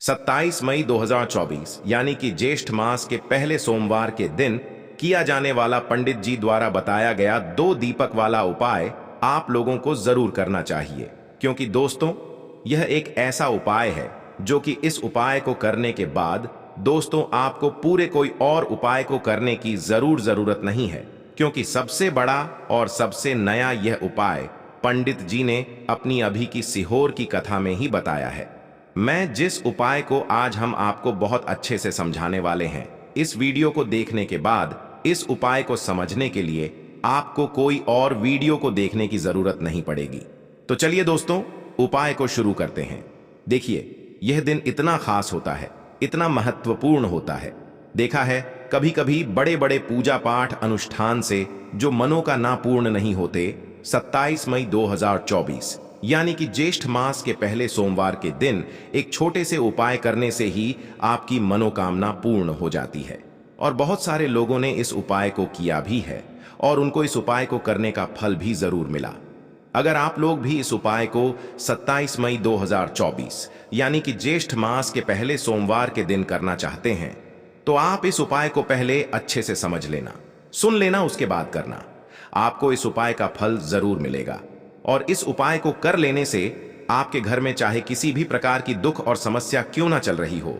27 मई 2024 यानी कि ज्येष्ठ मास के पहले सोमवार के दिन किया जाने वाला पंडित जी द्वारा बताया गया 2 दीपक वाला उपाय आप लोगों को जरूर करना चाहिए, क्योंकि दोस्तों यह एक ऐसा उपाय है जो कि इस उपाय को करने के बाद दोस्तों आपको पूरे कोई और उपाय को करने की जरूरत नहीं है, क्योंकि सबसे बड़ा और सबसे नया यह उपाय पंडित जी ने अपनी अभी की सीहोर की कथा में ही बताया है। मैं जिस उपाय को आज हम आपको बहुत अच्छे से समझाने वाले हैं, इस वीडियो को देखने के बाद इस उपाय को समझने के लिए आपको कोई और वीडियो को देखने की जरूरत नहीं पड़ेगी। तो चलिए दोस्तों उपाय को शुरू करते हैं। देखिए यह दिन इतना खास होता है, इतना महत्वपूर्ण होता है। देखा है कभी कभी बड़े बड़े पूजा पाठ अनुष्ठान से जो मनोकामना पूर्ण नहीं होते, 27 मई 2024 यानी कि ज्येष्ठ मास के पहले सोमवार के दिन एक छोटे से उपाय करने से ही आपकी मनोकामना पूर्ण हो जाती है। और बहुत सारे लोगों ने इस उपाय को किया भी है और उनको इस उपाय को करने का फल भी जरूर मिला। अगर आप लोग भी इस उपाय को 27 मई 2024 यानी कि ज्येष्ठ मास के पहले सोमवार के दिन करना चाहते हैं, तो आप इस उपाय को पहले अच्छे से समझ लेना, सुन लेना, उसके बाद करना। आपको इस उपाय का फल जरूर मिलेगा। और इस उपाय को कर लेने से आपके घर में चाहे किसी भी प्रकार की दुख और समस्या क्यों ना चल रही हो,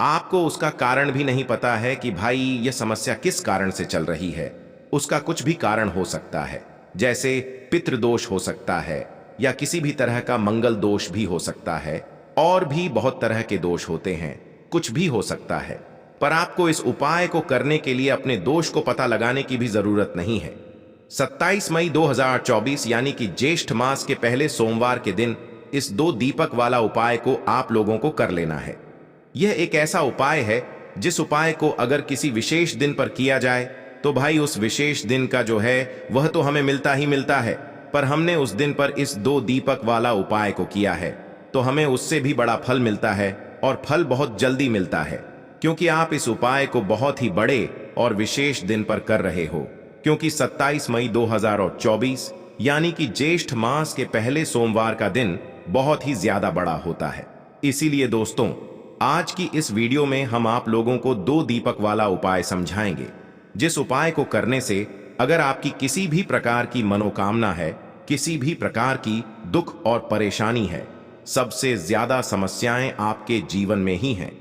आपको उसका कारण भी नहीं पता है कि भाई यह समस्या किस कारण से चल रही है, उसका कुछ भी कारण हो सकता है। जैसे पितृदोष हो सकता है या किसी भी तरह का मंगल दोष भी हो सकता है, और भी बहुत तरह के दोष होते हैं, कुछ भी हो सकता है। पर आपको इस उपाय को करने के लिए अपने दोष को पता लगाने की भी जरूरत नहीं है। 27 मई 2024 यानी कि ज्येष्ठ मास के पहले सोमवार के दिन इस 2 दीपक वाला उपाय को आप लोगों को कर लेना है। यह एक ऐसा उपाय है जिस उपाय को अगर किसी विशेष दिन पर किया जाए तो भाई उस विशेष दिन का जो है वह तो हमें मिलता ही मिलता है, पर हमने उस दिन पर इस 2 दीपक वाला उपाय को किया है तो हमें उससे भी बड़ा फल मिलता है, और फल बहुत जल्दी मिलता है, क्योंकि आप इस उपाय को बहुत ही बड़े और विशेष दिन पर कर रहे हो। क्योंकि 27 मई 2024 यानी कि ज्येष्ठ मास के पहले सोमवार का दिन बहुत ही ज्यादा बड़ा होता है। इसीलिए दोस्तों आज की इस वीडियो में हम आप लोगों को 2 दीपक वाला उपाय समझाएंगे, जिस उपाय को करने से अगर आपकी किसी भी प्रकार की मनोकामना है, किसी भी प्रकार की दुख और परेशानी है, सबसे ज्यादा समस्याएं आपके जीवन में ही हैं।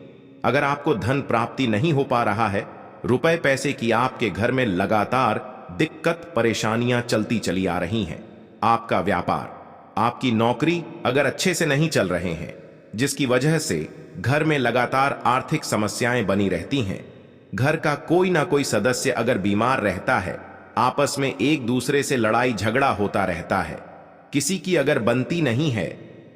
अगर आपको धन प्राप्ति नहीं हो पा रहा है, रुपए पैसे की आपके घर में लगातार दिक्कत परेशानियां चलती चली आ रही हैं, आपका व्यापार, आपकी नौकरी अगर अच्छे से नहीं चल रहे हैं, जिसकी वजह से घर में लगातार आर्थिक समस्याएं बनी रहती हैं, घर का कोई ना कोई सदस्य अगर बीमार रहता है, आपस में एक दूसरे से लड़ाई झगड़ा होता रहता है, किसी की अगर बनती नहीं है,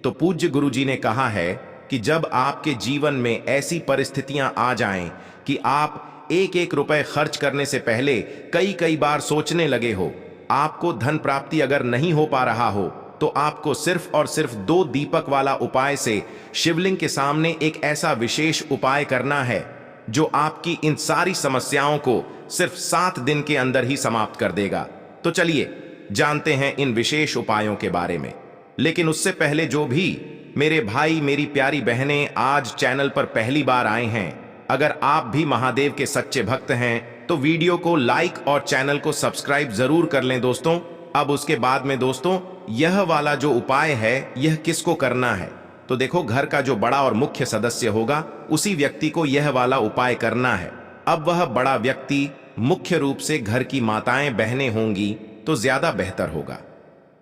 तो पूज्य गुरुजी ने कहा है कि जब आपके जीवन में ऐसी परिस्थितियां आ जाएं कि आप एक एक रुपए खर्च करने से पहले कई बार सोचने लगे हो, आपको धन प्राप्ति अगर नहीं हो पा रहा हो, तो आपको सिर्फ और सिर्फ 2 दीपक वाला उपाय से शिवलिंग के सामने एक ऐसा विशेष उपाय करना है जो आपकी इन सारी समस्याओं को सिर्फ 7 दिन के अंदर ही समाप्त कर देगा। तो चलिए जानते हैं इन विशेष उपायों के बारे में। लेकिन उससे पहले जो भी मेरे भाई मेरी प्यारी बहनें आज चैनल पर पहली बार आए हैं, अगर आप भी महादेव के सच्चे भक्त हैं तो वीडियो को लाइक और चैनल को सब्सक्राइब जरूर कर लें दोस्तों। अब उसके बाद में दोस्तों यह वाला जो उपाय है यह किसको करना है, तो देखो घर का जो बड़ा और मुख्य सदस्य होगा उसी व्यक्ति को यह वाला उपाय करना है। अब वह बड़ा व्यक्ति मुख्य रूप से घर की माताएं बहनें होंगी तो ज्यादा बेहतर होगा।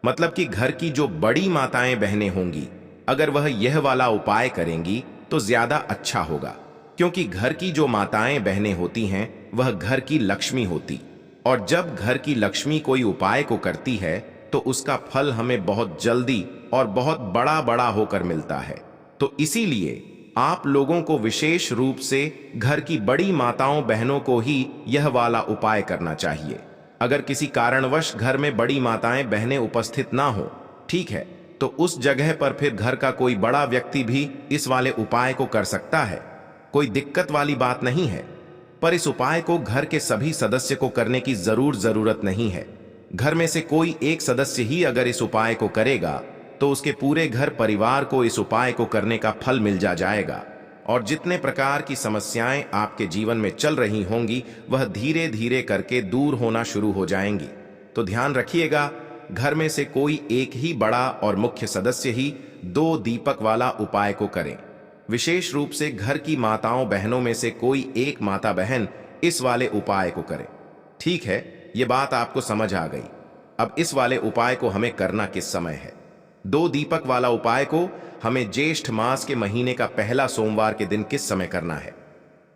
मतलब कि घर की जो बड़ी माताएं बहनें होंगी, अगर वह यह वाला उपाय करेंगी तो ज्यादा अच्छा होगा, क्योंकि घर की जो माताएं बहनें होती हैं वह घर की लक्ष्मी होती, और जब घर की लक्ष्मी कोई उपाय को करती है तो उसका फल हमें बहुत जल्दी और बहुत बड़ा होकर मिलता है। तो इसीलिए आप लोगों को विशेष रूप से घर की बड़ी माताओं बहनों को ही यह वाला उपाय करना चाहिए। अगर किसी कारणवश घर में बड़ी माताएं बहनें उपस्थित ना हो, ठीक है, तो उस जगह पर फिर घर का कोई बड़ा व्यक्ति भी इस वाले उपाय को कर सकता है, कोई दिक्कत वाली बात नहीं है। पर इस उपाय को घर के सभी सदस्य को करने की जरूरत नहीं है। घर में से कोई एक सदस्य ही अगर इस उपाय को करेगा तो उसके पूरे घर परिवार को इस उपाय को करने का फल मिल जाएगा। और जितने प्रकार की समस्याएं आपके जीवन में चल रही होंगी वह धीरे धीरे करके दूर होना शुरू हो जाएंगी। तो ध्यान रखिएगा, घर में से कोई एक ही बड़ा और मुख्य सदस्य ही 2 दीपक वाला उपाय को करें। विशेष रूप से घर की माताओं बहनों में से कोई एक माता बहन इस वाले उपाय को करे। ठीक है, ये बात आपको समझ आ गई। अब इस वाले उपाय को हमें करना किस समय है? 2 दीपक वाला उपाय को हमें ज्येष्ठ मास के महीने का पहला सोमवार के दिन किस समय करना है?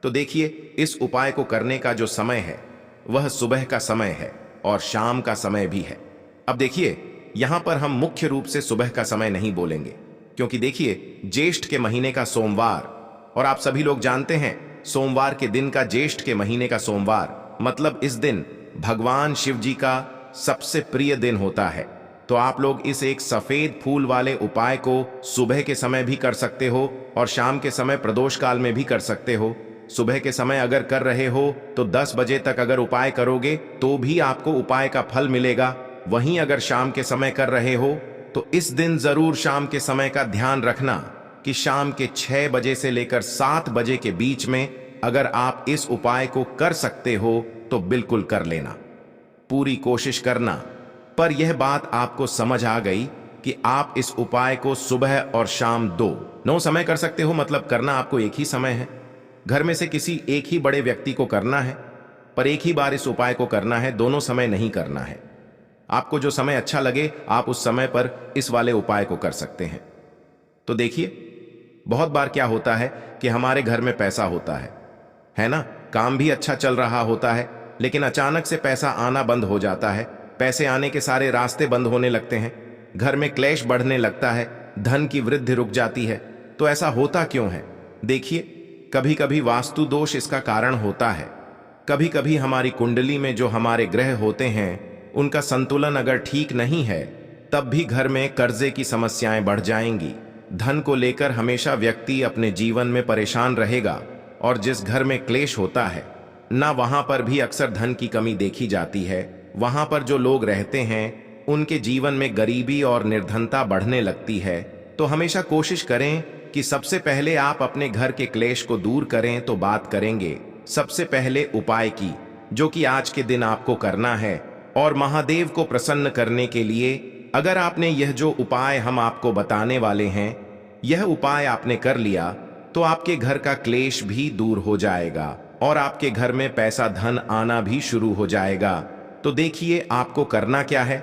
तो देखिए, इस उपाय को करने का जो समय है वह सुबह का समय है और शाम का समय भी है। अब देखिए, यहां पर हम मुख्य रूप से सुबह का समय नहीं बोलेंगे, क्योंकि देखिए ज्येष्ठ के महीने का सोमवार, और आप सभी लोग जानते हैं सोमवार के दिन का ज्येष्ठ के महीने का सोमवार मतलब इस दिन भगवान शिव जी का सबसे प्रिय दिन होता है। तो आप लोग इस एक सफेद फूल वाले उपाय को सुबह के समय भी कर सकते हो और शाम के समय प्रदोष काल में भी कर सकते हो। सुबह के समय अगर कर रहे हो तो 10 बजे तक अगर उपाय करोगे तो भी आपको उपाय का फल मिलेगा। वहीं अगर शाम के समय कर रहे हो तो इस दिन जरूर शाम के समय का ध्यान रखना कि शाम के 6 बजे से लेकर 7 बजे के बीच में अगर आप इस उपाय को कर सकते हो तो बिल्कुल कर लेना, पूरी कोशिश करना। पर यह बात आपको समझ आ गई कि आप इस उपाय को सुबह और शाम दोनों समय कर सकते हो, मतलब करना आपको एक ही समय है। घर में से किसी एक ही बड़े व्यक्ति को करना है, पर एक ही बार इस उपाय को करना है, दोनों समय नहीं करना है। आपको जो समय अच्छा लगे आप उस समय पर इस वाले उपाय को कर सकते हैं। तो देखिए, बहुत बार क्या होता है कि हमारे घर में पैसा होता है ना, काम भी अच्छा चल रहा होता है, लेकिन अचानक से पैसा आना बंद हो जाता है। पैसे आने के सारे रास्ते बंद होने लगते हैं, घर में क्लेश बढ़ने लगता है, धन की वृद्धि रुक जाती है। तो ऐसा होता क्यों है? देखिए, कभी कभी वास्तु दोष इसका कारण होता है। कभी कभी हमारी कुंडली में जो हमारे ग्रह होते हैं उनका संतुलन अगर ठीक नहीं है तब भी घर में कर्जे की समस्याएं बढ़ जाएंगी। धन को लेकर हमेशा व्यक्ति अपने जीवन में परेशान रहेगा और जिस घर में क्लेश होता है ना, वहां पर भी अक्सर धन की कमी देखी जाती है। वहां पर जो लोग रहते हैं उनके जीवन में गरीबी और निर्धनता बढ़ने लगती है। तो हमेशा कोशिश करें कि सबसे पहले आप अपने घर के क्लेश को दूर करें। तो बात करेंगे सबसे पहले उपाय की, जो कि आज के दिन आपको करना है। और महादेव को प्रसन्न करने के लिए अगर आपने यह जो उपाय हम आपको बताने वाले हैं यह उपाय आपने कर लिया तो आपके घर का क्लेश भी दूर हो जाएगा और आपके घर में पैसा धन आना भी शुरू हो जाएगा। तो देखिए आपको करना क्या है।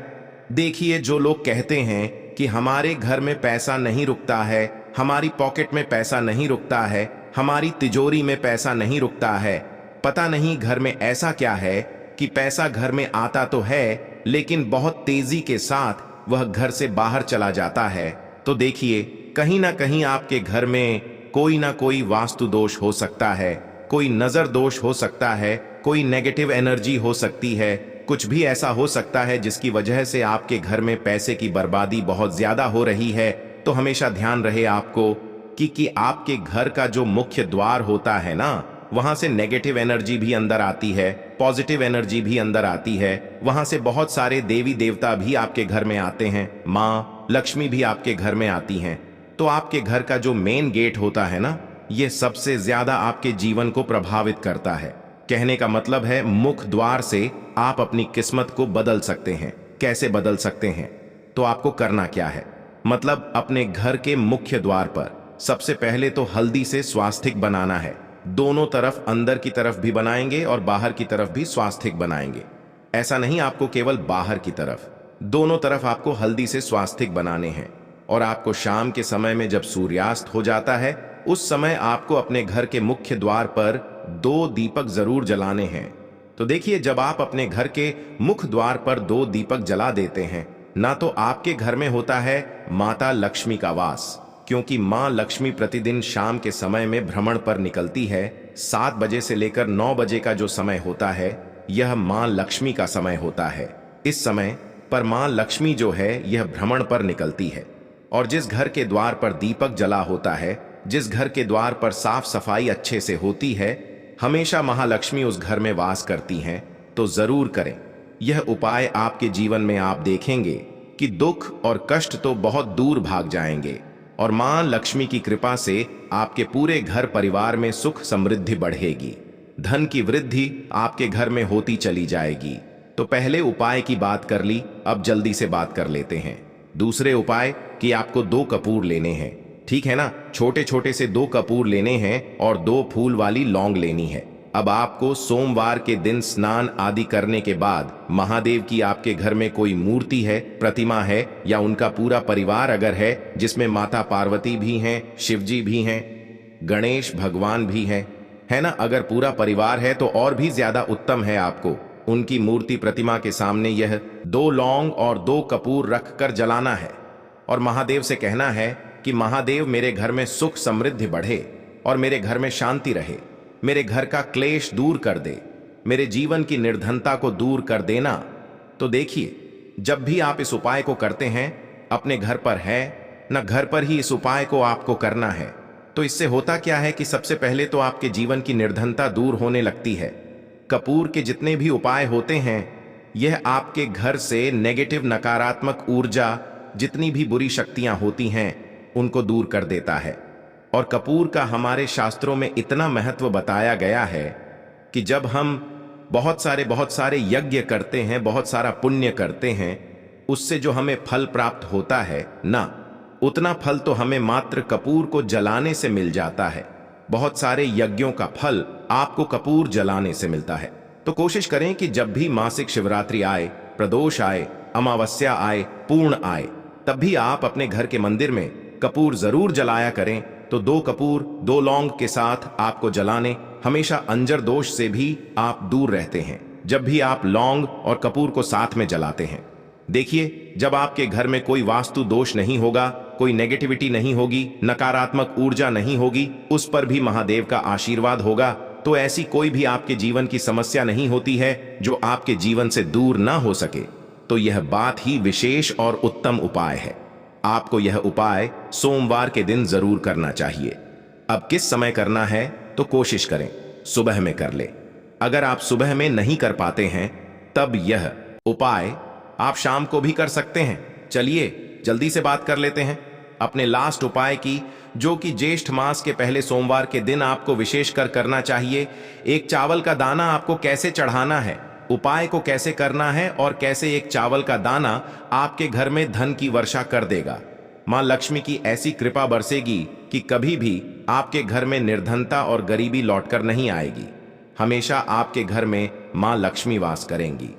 देखिए, जो लोग कहते हैं कि हमारे घर में पैसा नहीं रुकता है, हमारी पॉकेट में पैसा नहीं रुकता है, हमारी तिजोरी में पैसा नहीं रुकता है, पता नहीं घर में ऐसा क्या है कि पैसा घर में आता तो है लेकिन बहुत तेजी के साथ वह घर से बाहर चला जाता है। तो देखिए, कहीं ना कहीं आपके घर में कोई ना कोई वास्तु दोष हो सकता है, कोई नजर दोष हो सकता है, कोई नेगेटिव एनर्जी हो सकती है, कुछ भी ऐसा हो सकता है जिसकी वजह से आपके घर में पैसे की बर्बादी बहुत ज्यादा हो रही है। तो हमेशा ध्यान रहे आपको कि आपके घर का जो मुख्य द्वार होता है ना, वहां से नेगेटिव एनर्जी भी अंदर आती है, पॉजिटिव एनर्जी भी अंदर आती है। वहां से बहुत सारे देवी देवता भी आपके घर में आते हैं, माँ लक्ष्मी भी आपके घर में आती हैं। तो आपके घर का जो मेन गेट होता है ना, यह सबसे ज्यादा आपके जीवन को प्रभावित करता है। कहने का मतलब है मुख द्वार से आप अपनी किस्मत को बदल सकते हैं। कैसे बदल सकते हैं? तो आपको करना क्या है, मतलब अपने घर के मुख्य द्वार पर सबसे पहले तो हल्दी से स्वास्तिक बनाना है। दोनों तरफ, अंदर की तरफ भी बनाएंगे और बाहर की तरफ भी स्वास्तिक बनाएंगे। ऐसा नहीं आपको केवल बाहर की तरफ, दोनों तरफ आपको हल्दी से स्वास्तिक बनाने हैं। और आपको शाम के समय में जब सूर्यास्त हो जाता है उस समय आपको अपने घर के मुख्य द्वार पर 2 दीपक जरूर जलाने हैं। तो देखिए, जब आप अपने घर के मुख्य द्वार पर 2 दीपक जला देते हैं ना, तो आपके घर में होता है माता लक्ष्मी का वास, क्योंकि मां लक्ष्मी प्रतिदिन शाम के समय में भ्रमण पर निकलती है। 7 बजे से लेकर 9 बजे का जो समय होता है यह मां लक्ष्मी का समय होता है। इस समय पर मां लक्ष्मी जो है यह भ्रमण पर निकलती है। और जिस घर के द्वार पर दीपक जला होता है, जिस घर के द्वार पर साफ सफाई अच्छे से होती है, हमेशा महालक्ष्मी उस घर में वास करती हैं। तो जरूर करें यह उपाय। आपके जीवन में आप देखेंगे कि दुख और कष्ट तो बहुत दूर भाग जाएंगे और मां लक्ष्मी की कृपा से आपके पूरे घर परिवार में सुख समृद्धि बढ़ेगी, धन की वृद्धि आपके घर में होती चली जाएगी। तो पहले उपाय की बात कर ली, अब जल्दी से बात कर लेते हैं दूसरे उपाय कि आपको 2 कपूर लेने हैं, ठीक है ना। छोटे छोटे से 2 कपूर लेने हैं और 2 फूल वाली लौंग लेनी है। अब आपको सोमवार के दिन स्नान आदि करने के बाद महादेव की आपके घर में कोई मूर्ति है, प्रतिमा है, या उनका पूरा परिवार अगर है, जिसमें माता पार्वती भी हैं, शिव जी भी हैं, गणेश भगवान भी हैं, है ना। अगर पूरा परिवार है तो और भी ज्यादा उत्तम है। आपको उनकी मूर्ति प्रतिमा के सामने यह 2 लौंग और 2 कपूर रख कर जलाना है और महादेव से कहना है कि महादेव मेरे घर में सुख समृद्धि बढ़े और मेरे घर में शांति रहे, मेरे घर का क्लेश दूर कर दे, मेरे जीवन की निर्धनता को दूर कर देना। तो देखिए, जब भी आप इस उपाय को करते हैं, अपने घर पर है न घर पर ही इस उपाय को आपको करना है, तो इससे होता क्या है कि सबसे पहले तो आपके जीवन की निर्धनता दूर होने लगती है। कपूर के जितने भी उपाय होते हैं, यह आपके घर से नेगेटिव नकारात्मक ऊर्जा, जितनी भी बुरी शक्तियां होती हैं, उनको दूर कर देता है। और कपूर का हमारे शास्त्रों में इतना महत्व बताया गया है कि जब हम बहुत सारे यज्ञ करते हैं, बहुत सारा पुण्य करते हैं, उससे जो हमें फल प्राप्त होता है ना, उतना फल तो हमें मात्र कपूर को जलाने से मिल जाता है। बहुत सारे यज्ञों का फल आपको कपूर जलाने से मिलता है। तो कोशिश करें कि जब भी मासिक शिवरात्रि आए, प्रदोष आए, अमावस्या आए, पूर्ण आए, तब भी आप अपने घर के मंदिर में कपूर जरूर जलाया करें। तो 2 कपूर 2 लौंग के साथ आपको जलाने, हमेशा अंजर दोष से भी आप दूर रहते हैं जब भी आप लौंग और कपूर को साथ में जलाते हैं। देखिए, जब आपके घर में कोई वास्तु दोष नहीं होगा, कोई नेगेटिविटी नहीं होगी, नकारात्मक ऊर्जा नहीं होगी, उस पर भी महादेव का आशीर्वाद होगा, तो ऐसी कोई भी आपके जीवन की समस्या नहीं होती है जो आपके जीवन से दूर ना हो सके। तो यह बात ही विशेष और उत्तम उपाय है। आपको यह उपाय सोमवार के दिन जरूर करना चाहिए। अब किस समय करना है, तो कोशिश करें सुबह में कर ले। अगर आप सुबह में नहीं कर पाते हैं, तब यह उपाय आप शाम को भी कर सकते हैं। चलिए जल्दी से बात कर लेते हैं अपने लास्ट उपाय की, जो कि ज्येष्ठ मास के पहले सोमवार के दिन आपको विशेषकर करना चाहिए। एक चावल का दाना आपको कैसे चढ़ाना है, उपाय को कैसे करना है और कैसे एक चावल का दाना आपके घर में धन की वर्षा कर देगा। मां लक्ष्मी की ऐसी कृपा बरसेगी कि कभी भी आपके घर में निर्धनता और गरीबी लौटकर नहीं आएगी। हमेशा आपके घर में मां लक्ष्मी वास करेंगी।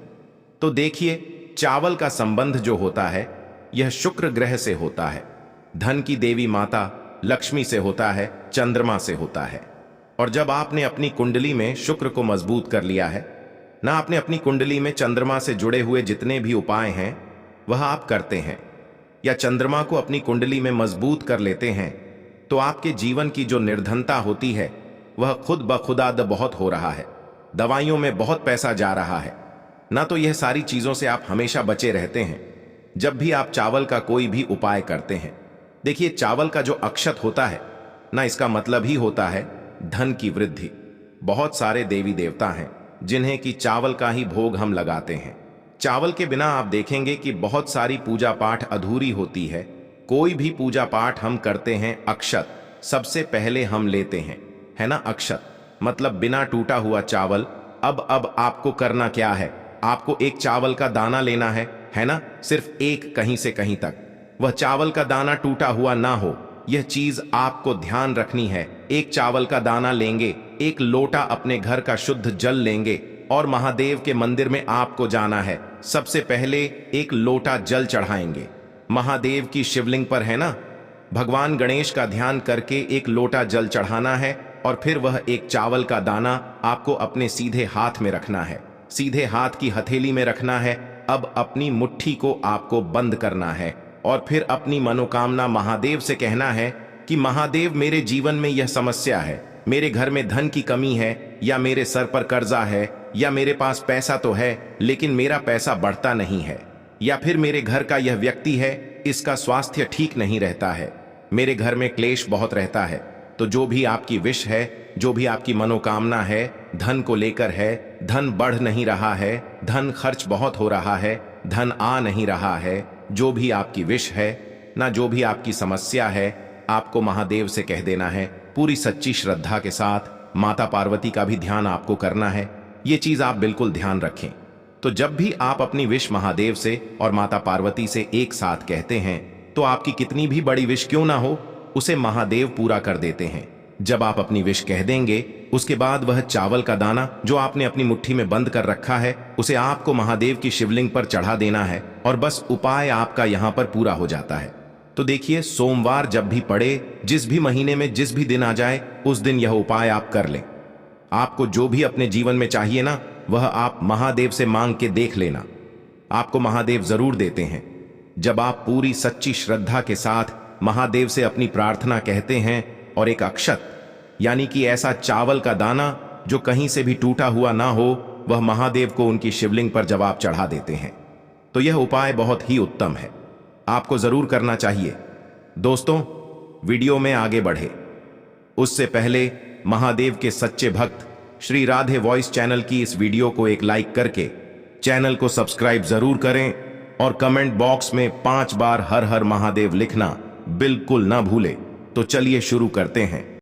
तो देखिए, चावल का संबंध जो होता है, यह शुक्र ग्रह से होता है, धन की देवी माता लक्ष्मी से होता है, चंद्रमा से होता है। और जब आपने अपनी कुंडली में शुक्र को मजबूत कर लिया है ना, आपने अपनी कुंडली में चंद्रमा से जुड़े हुए जितने भी उपाय हैं वह आप करते हैं, या चंद्रमा को अपनी कुंडली में मजबूत कर लेते हैं, तो आपके जीवन की जो निर्धनता होती है वह खुद ब खुद बहुत हो रहा है। दवाइयों में बहुत पैसा जा रहा है ना, तो यह सारी चीजों से आप हमेशा बचे रहते हैं जब भी आप चावल का कोई भी उपाय करते हैं। देखिए, चावल का जो अक्षत होता है ना, इसका मतलब ही होता है धन की वृद्धि। बहुत सारे देवी देवता हैं जिन्हें कि चावल का ही भोग हम लगाते हैं। चावल के बिना आप देखेंगे कि बहुत सारी पूजा पाठ अधूरी होती है। कोई भी पूजा पाठ हम करते हैं, अक्षत सबसे पहले हम लेते हैं, है ना। अक्षत मतलब बिना टूटा हुआ चावल। अब आपको करना क्या है, आपको एक चावल का दाना लेना है ना, सिर्फ एक, कहीं से कहीं तक वह चावल का दाना टूटा हुआ ना हो, यह चीज आपको ध्यान रखनी है। एक चावल का दाना लेंगे, एक लोटा अपने घर का शुद्ध जल लेंगे और महादेव के मंदिर में आपको जाना है। सबसे पहले एक लोटा जल चढ़ाएंगे महादेव की शिवलिंग पर, है ना। भगवान गणेश का ध्यान करके एक लोटा जल चढ़ाना है और फिर वह एक चावल का दाना आपको अपने सीधे हाथ में रखना है, सीधे हाथ की हथेली में रखना है। अब अपनी मुट्ठी को आपको बंद करना है और फिर अपनी मनोकामना महादेव से कहना है कि महादेव, मेरे जीवन में यह समस्या है, मेरे घर में धन की कमी है, या मेरे सर पर कर्जा है, या मेरे पास पैसा तो है लेकिन मेरा पैसा बढ़ता नहीं है, या फिर मेरे घर का यह व्यक्ति है, इसका स्वास्थ्य ठीक नहीं रहता है, मेरे घर में क्लेश बहुत रहता है। तो जो भी आपकी विश है, जो भी आपकी मनोकामना है, धन को लेकर है, धन बढ़ नहीं रहा है, धन खर्च बहुत हो रहा है, धन आ नहीं रहा है, जो भी आपकी विश है ना, जो भी आपकी समस्या है, आपको महादेव से कह देना है। पूरी सच्ची श्रद्धा के साथ माता पार्वती का भी ध्यान आपको करना है। ये चीज आप बिल्कुल ध्यान रखें। तो जब भी आप अपनी विश महादेव से और माता पार्वती से एक साथ कहते हैं तो आपकी कितनी भी बड़ी विश क्यों ना हो, उसे महादेव पूरा कर देते हैं। जब आप अपनी विश कह देंगे, उसके बाद वह चावल का दाना जो आपने अपनी मुट्ठी में बंद कर रखा है, उसे आपको महादेव की शिवलिंग पर चढ़ा देना है और बस उपाय आपका यहां पर पूरा हो जाता है। तो देखिए, सोमवार जब भी पड़े, जिस भी महीने में जिस भी दिन आ जाए, उस दिन यह उपाय आप कर लें। आपको जो भी अपने जीवन में चाहिए ना, वह आप महादेव से मांग के देख लेना, आपको महादेव जरूर देते हैं। जब आप पूरी सच्ची श्रद्धा के साथ महादेव से अपनी प्रार्थना कहते हैं और एक अक्षत यानी कि ऐसा चावल का दाना जो कहीं से भी टूटा हुआ ना हो, वह महादेव को उनकी शिवलिंग पर जब आप चढ़ा देते हैं, तो यह उपाय बहुत ही उत्तम है, आपको जरूर करना चाहिए। दोस्तों, वीडियो में आगे बढ़े उससे पहले महादेव के सच्चे भक्त श्री राधे वॉइस चैनल की इस वीडियो को एक लाइक करके चैनल को सब्सक्राइब जरूर करें और कमेंट बॉक्स में 5 बार हर हर महादेव लिखना बिल्कुल ना भूले। तो चलिए शुरू करते हैं।